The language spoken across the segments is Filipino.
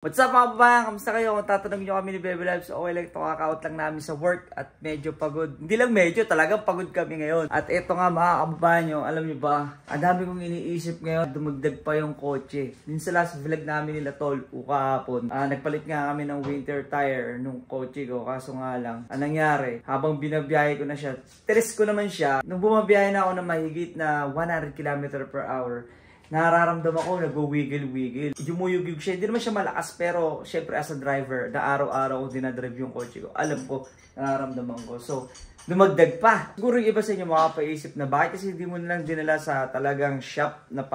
What's up mga kababayan? Kamusta kayo? Kung tatanungin nyo kami ni Bebe Lives, okay lang ito, kaka-out lang namin sa work at medyo pagod. Hindi lang medyo, talagang pagod kami ngayon. At ito nga mga kababayan nyo, alam nyo ba, ang dami kong iniisip ngayon, dumagdag pa yung kotse. Din sa last vlog namin nila Tol, kahapon, nagpalit nga kami ng winter tire nung kotse ko, kaso nga lang, anong nangyari, habang binabiyahe ko na siya, test ko naman siya, nung bumabiyahe na ako na mahigit na 100 km/h, nararamdaman ko nag-wiggle-wiggle. Yumuyug-yug siya. Hindi naman siya malakas pero syempre as a driver, na araw-araw ko dinadrive yung kotse ko. Alam ko, nararamdaman ko. So, dumagdag pa. Siguro yung iba sa inyo makapaisip na bakit kasi hindi mo lang dinala sa talagang shop na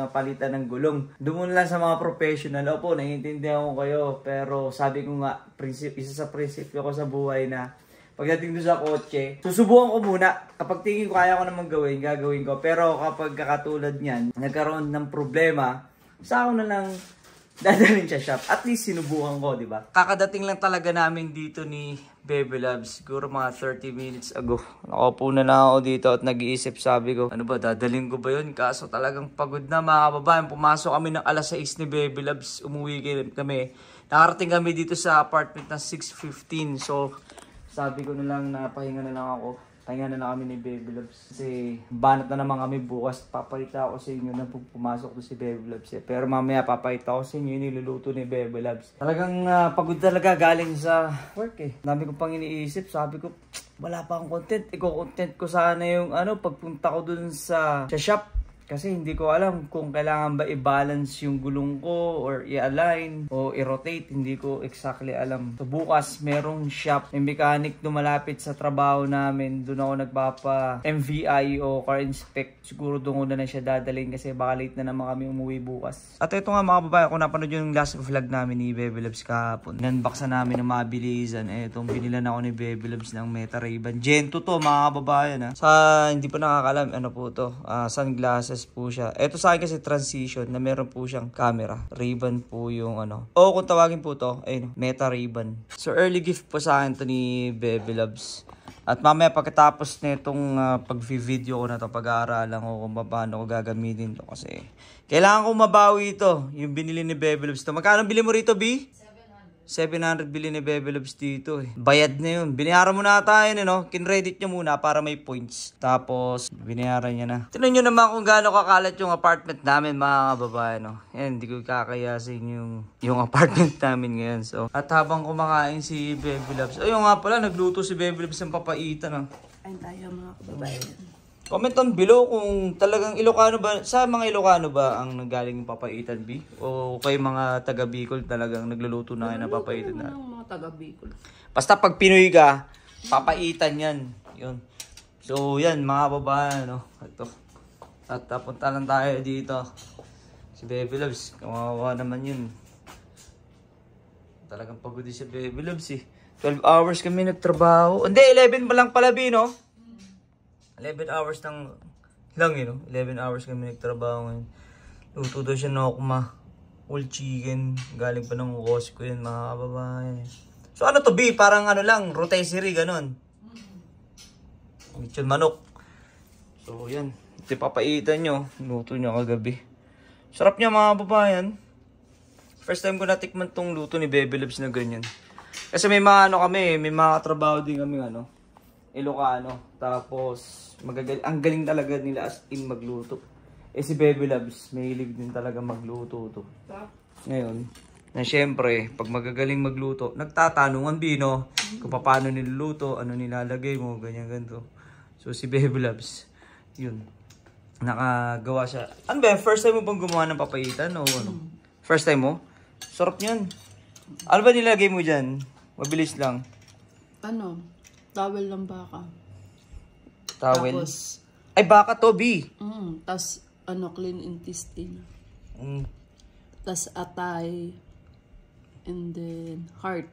palitan ng gulong. Doon mo lang sa mga professional. Opo, naiintindihan ko kayo. Pero sabi ko nga, isa sa prinsipyo ko sa buhay na pagdating doon sa kotse, susubukan ko muna. Kapag tingin ko kaya ko naman gawin, gagawin ko. Pero kapag kakatulad niyan, nagkaroon ng problema, sa ako na lang dadalhin siya shop. At least sinubukan ko, di ba? Kakadating lang talaga namin dito ni Bebe Loves. Siguro mga 30 minutes ago. Nakaupo na lang ako dito at nag-iisip, sabi ko, ano ba, dadalhin ko ba yun? Kaso talagang pagod na mga kababayan. Pumasok kami ng alas 6 ni Bebe Loves. Umuwi kami. Nakarating kami dito sa apartment ng 6:15. So, sabi ko na lang na pahinga na lang ako. Pahinga na lang kami ni Bebe Loves. Kasi banat na naman kami bukas. Papalita ako sa inyo na pumasok to si Bebe Loves. Pero mamaya papalita ako sa inyo yung niluluto ni Bebe Loves. Talagang pagod talaga galing sa work eh. Dami ko pang iniisip. Sabi ko, wala pa akong content. Iko-content ko sana yung pagpunta ko dun sa shop. Kasi hindi ko alam kung kailangan ba i-balance yung gulong ko or i-align o i-rotate. Hindi ko exactly alam. So bukas merong shop, may mechanic dumalapit sa trabaho namin. Doon ako nagpapa-MVI o car inspect. Siguro doon ko na siya dadalhin kasi baka late na naman kami umuwi bukas. At ito nga mga babae, kung napanood yung last vlog namin ni Bebe Loves kahapon. Nanbaksan namin ng mga bilisan. Itong binilan ako ni Bebe Loves ng Meta Ray-Ban. Gen 2 to mga babae na. Sa hindi pa nakakalam, ano po to? Sunglasses po siya. Ito sa akin kasi transition na meron po siyang camera. Ray-Ban po yung O kung tawagin po to, ayun, Meta Ray-Ban. So early gift po sa akin to ni Bebe Loves. At mamaya pagkatapos nitong pag-video ko na to, pag-aaralan ko kung paano ko gagamitin to kasi kailangan ko mabawi ito. Yung binili ni Bebe Loves to. Magkano bili mo rito, B? 700 bili ni Bebe Loves dito eh. Bayad na yun. Binayaran mo na tayo Kinredit niya muna para may points. Tapos, binayaran niya na. Tignan nyo naman kung gaano kakalat yung apartment namin mga kababayan. Yan, hindi ko kakayasin yung apartment namin ngayon. So, at habang kumakain si Bebe Loves. Ayun nga pala, nagluto si Bebe Loves ng papaitan. Ayun tayo mga kababayan. Comment down below kung talagang Ilocano ba, sa mga Ilocano ba ang nanggaling yung papaitan, B? O kay mga taga Bicol talagang nagluluto na kayo ng papaitan na? Mga taga Bicol. Basta pag Pinoy ka, papaitan yan. Yun. So yan mga babae, Ito. At punta lang tayo dito. Si Bebe Loves, kawawa naman yun. Talagang pagod din si Bebe Loves eh. 12 hours kami nagtrabaho. Hindi, 11 pa lang pala, B, 11 hours lang 11 hours kami nagtrabaho ngayon. Luto daw siya ng okma. Whole chicken. Galing pa ng Costco yun mga kababayan. So ano to, B? Parang lang, rotisserie, ganun. Lechon manok. So yan. Ito papaitan nyo. Luto niya kagabi. Sarap niya mga kababayan. First time ko natikman tong luto ni Bebe Loves na ganyan. Kasi may mga kami, may mga katrabaho din kami Ilocano. Tapos ang galing talaga nila as in magluto. Si Bebe Loves, mahilig din talaga magluto to. Ngayon, na syempre, pag magagaling magluto, nagtatanungan Bino kung paano niluluto, ano nilalagay mo, ganyan ganito. So si Bebe Loves, yun. Nakagawa siya. Ano ba, first time mo bang gumawa ng papaitan o ano? First time mo? Sarap niyan. Ano ba nilagay mo dyan? Mabilis lang. Towel ng baka. Towel? Tapos, ay, baka to, B. Tapos, clean intestine. Tapos, atay. And then, heart.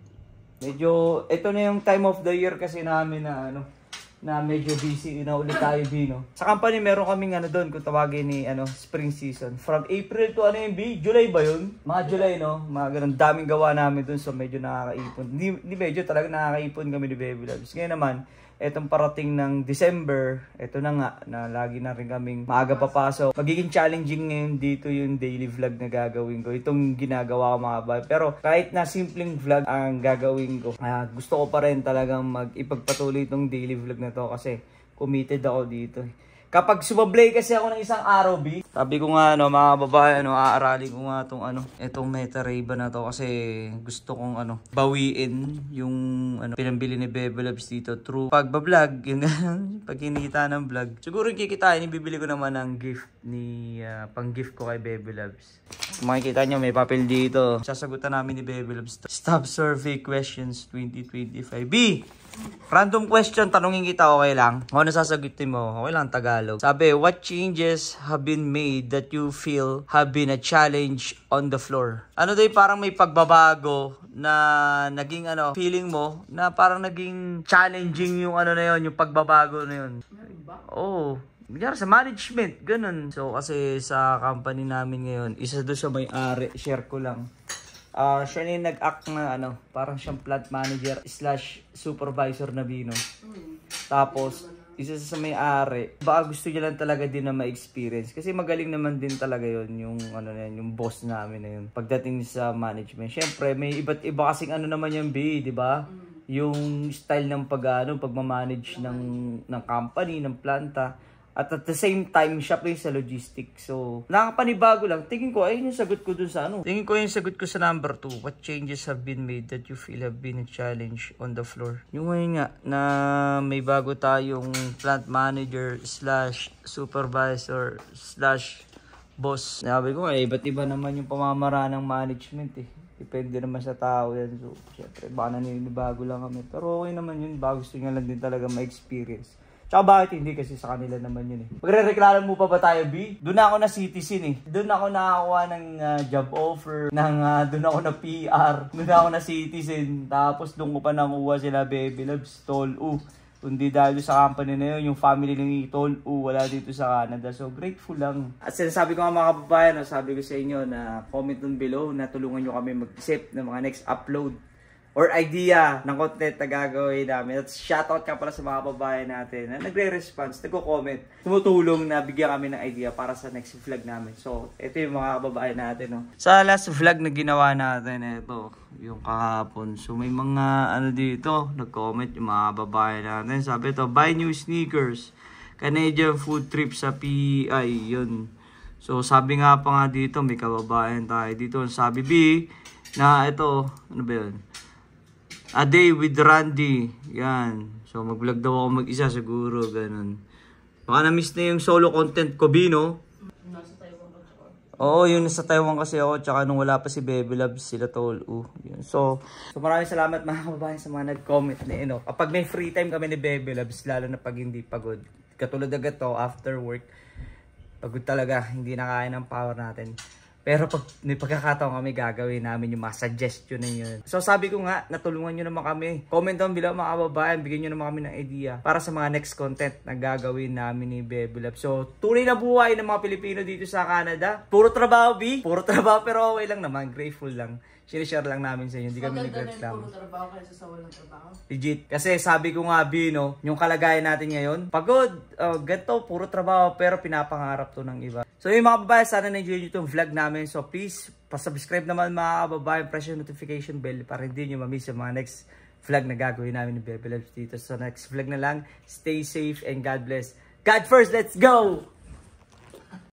Medyo, ito na yung time of the year kasi namin na medyo busy na ulit tayo, B, Sa company, meron kaming doon, kung tawagin ni, spring season. From April to B? July ba yun? Mga July, Mga ganun, daming gawa namin doon, so medyo nakakaipon. Hindi medyo, talaga nakakaipon kami ni Bebe Loves. Ngayon naman, etong parating ng December, eto na nga, na lagi na rin kaming maaga papasok. Magiging challenging ngayon dito yung daily vlog na gagawin ko. Itong ginagawa ko mga bay. Pero kahit na simpleng vlog ang gagawin ko, gusto ko pa rin talagang ipagpatuloy itong daily vlog na to kasi committed ako dito. Kapag sumablay kasi ako ng isang araw, sabi ko nga, mga babae, aaralin ko nga itong Meta Ray-Ban na to kasi gusto kong, bawiin yung, pinambili ni Bebe Loves dito through pagbablog, yun pag kinita ng vlog. Siguro kikitain, ibibili ko naman ng gift pang-gift ko kay Bebe Loves. Kung makikita nyo, may papel dito. Sasagutan namin ni Bebe Loves. Stop Survey Questions 2025. Random question, tanungin kita, okay lang? Ako nasasagutin mo, okay lang, Tagalog. Sabi, what changes have been made that you feel have been a challenge on the floor? Ano daw parang may pagbabago na naging feeling mo na parang naging challenging yung na yun, yung pagbabago na yun. Oh, sa management, ganun. So, kasi sa company namin ngayon, isa doon sa may-ari, share ko lang. Siya na yung nag-act na parang siyang plant manager / supervisor na Bino. Tapos, isa sa may-ari, baka gusto niya lang talaga din na ma-experience. Kasi magaling naman din talaga yon yung, yung boss namin na yun. Pagdating sa management. Siyempre, may iba't iba kasing naman yung di ba? Yung style ng pagmamanage ng company, ng planta. At the same time, siya pa yung sa logistics. So, nakapanibago lang. Tingin ko, ayun yung sagot ko dun sa Tingin ko yung sagot ko sa number 2. What changes have been made that you feel have been a challenge on the floor? Yung ngayon nga, na may bago tayong plant manager / supervisor / boss. Sabi ko, iba't iba naman yung pamamaraan ng management eh. Depende naman sa tao yan. So, syempre, baka naninibago lang kami. Pero okay naman yun. Baka gusto niya lang din talaga ma-experience. Tsaka bakit hindi kasi sa kanila naman yun eh. Magre-reklamo mo pa ba tayo, Doon ako na citizen eh. Doon ako nakakuha ng job offer. Doon ako na PR. Doon ako na citizen. Tapos doon ko pa nakuha sila Bebe Loves, Tol U. Kundi dahil sa company na yun, yung family ni Tol U, wala dito sa Canada. So grateful lang. At sinasabi ko nga mga kababayan, sabi ko sa inyo na comment doon below na tulungan nyo kami mag-isip ng mga next upload or idea ng content na gagawin namin. At shoutout ka pala sa mga babae natin na nagre-response, nagko-comment, tumutulong na bigyan kami ng idea para sa next vlog namin. So, ito yung mga babae natin. Sa last vlog na ginawa natin, ito, yung kahapon. So, may mga dito, nag-comment yung mga babae natin. Sabi ito, buy new sneakers. Canadian food trip sa PEI, yun. So, sabi nga pa nga dito, may kababayan tayo dito. Sabi na ito, ano ba yun? A day with Randy. Yan. So, mag-vlog daw ako mag-isa siguro. Ganun. Baka na-miss na yung solo content ko, no? Nasa Taiwan ka tsaka. Oo, yung nasa Taiwan kasi ako. Tsaka nung wala pa si Bebe Loves, sila Tol U. So maraming salamat mga kababayan sa mga nag-comment na kapag may free time kami ni Bebe Loves, lalo na pag hindi pagod. Katulad agad to, after work. Pagod talaga. Hindi na kaya ng power natin. Pero pag may pagkakataon kami, gagawin namin yung mga suggestion na yun. So sabi ko nga, natulungan nyo naman kami. Comment down below mga kababayan, bigyan nyo naman kami ng idea para sa mga next content na gagawin namin ni Bebe Loves. So tunay na buhay ng mga Pilipino dito sa Canada. Puro trabaho, Puro trabaho, pero okay lang naman. Grateful lang. Sinishare lang namin sa inyo. Hindi kami nag-reklamo. Puro trabaho kaysa sa walang trabaho? Legit. Kasi sabi ko nga, yung kalagayan natin ngayon, pagod, ganito, puro trabaho, pero pinapangarap to ng iba. So yung mga babae, sana na-enjoy nyo itong vlog namin. So please, pasubscribe naman mga babae, press yung notification bell para hindi nyo mamiss yung mga next vlog na gagawin namin ni Bebe Loves dito. So next vlog na lang, stay safe and God bless. God first, let's go!